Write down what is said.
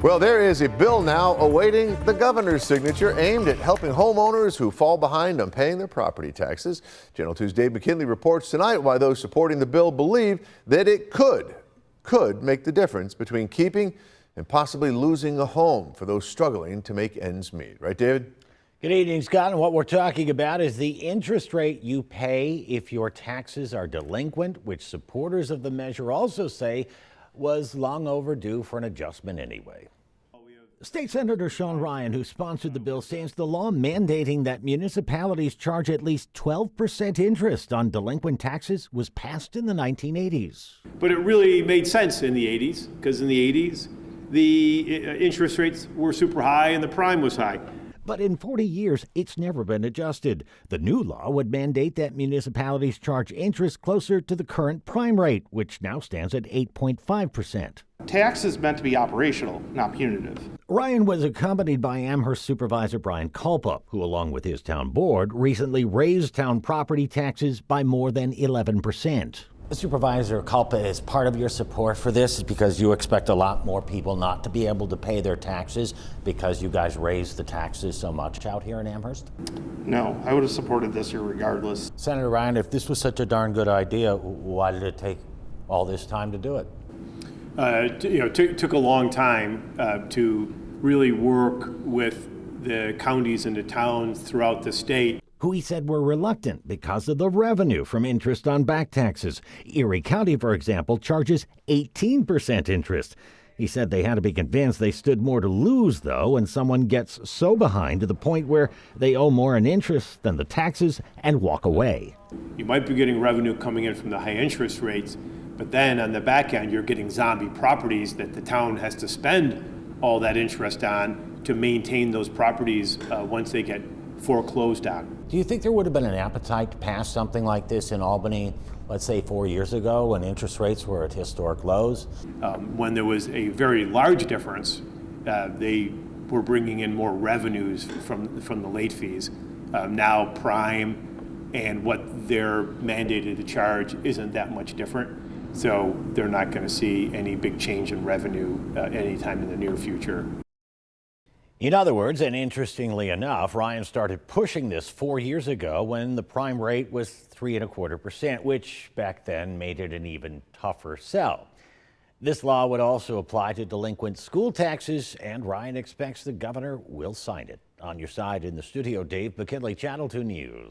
Well, there is a bill now awaiting the governor's signature aimed at helping homeowners who fall behind on paying their property taxes. Channel 2's Dave McKinley reports tonight why those supporting the bill believe that it could make the difference between keeping and possibly losing a home for those struggling to make ends meet. Right, David? Good evening, Scott. And what we're talking about is the interest rate you pay if your taxes are delinquent, which supporters of the measure also say was long overdue for an adjustment anyway. State Senator Sean Ryan, who sponsored the bill, says the law mandating that municipalities charge at least 12% interest on delinquent taxes was passed in the 1980s. But it really made sense in the 80s, because in the 80s, the interest rates were super high and the prime was high. But in 40 years, it's never been adjusted. The new law would mandate that municipalities charge interest closer to the current prime rate, which now stands at 8.5%. Tax is meant to be operational, not punitive. Ryan was accompanied by Amherst Supervisor Brian Kulpa, who, along with his town board, recently raised town property taxes by more than 11%. Supervisor Kulpa, is part of your support for this because you expect a lot more people not to be able to pay their taxes because you guys raised the taxes so much out here in Amherst? No, I would have supported this here regardless. Senator Ryan, if this was such a darn good idea, why did it take all this time to do it? Took a long time to really work with the counties and the towns throughout the state, who he said were reluctant because of the revenue from interest on back taxes. Erie County, for example, charges 18% interest. He said they had to be convinced they stood more to lose, though, when someone gets so behind to the point where they owe more in interest than the taxes and walk away. You might be getting revenue coming in from the high interest rates, but then on the back end, you're getting zombie properties that the town has to spend all that interest on to maintain those properties once they get foreclosed on. Do you think there would have been an appetite to pass something like this in Albany, let's say 4 years ago, when interest rates were at historic lows? When there was a very large difference, they were bringing in more revenues from the late fees. Now prime and what they're mandated to charge isn't that much different, so they're not going to see any big change in revenue anytime in the near future. In other words, and interestingly enough, Ryan started pushing this 4 years ago when the prime rate was 3.25%, which back then made it an even tougher sell. This law would also apply to delinquent school taxes, and Ryan expects the governor will sign it. On your side in the studio, Dave McKinley, Channel 2 News.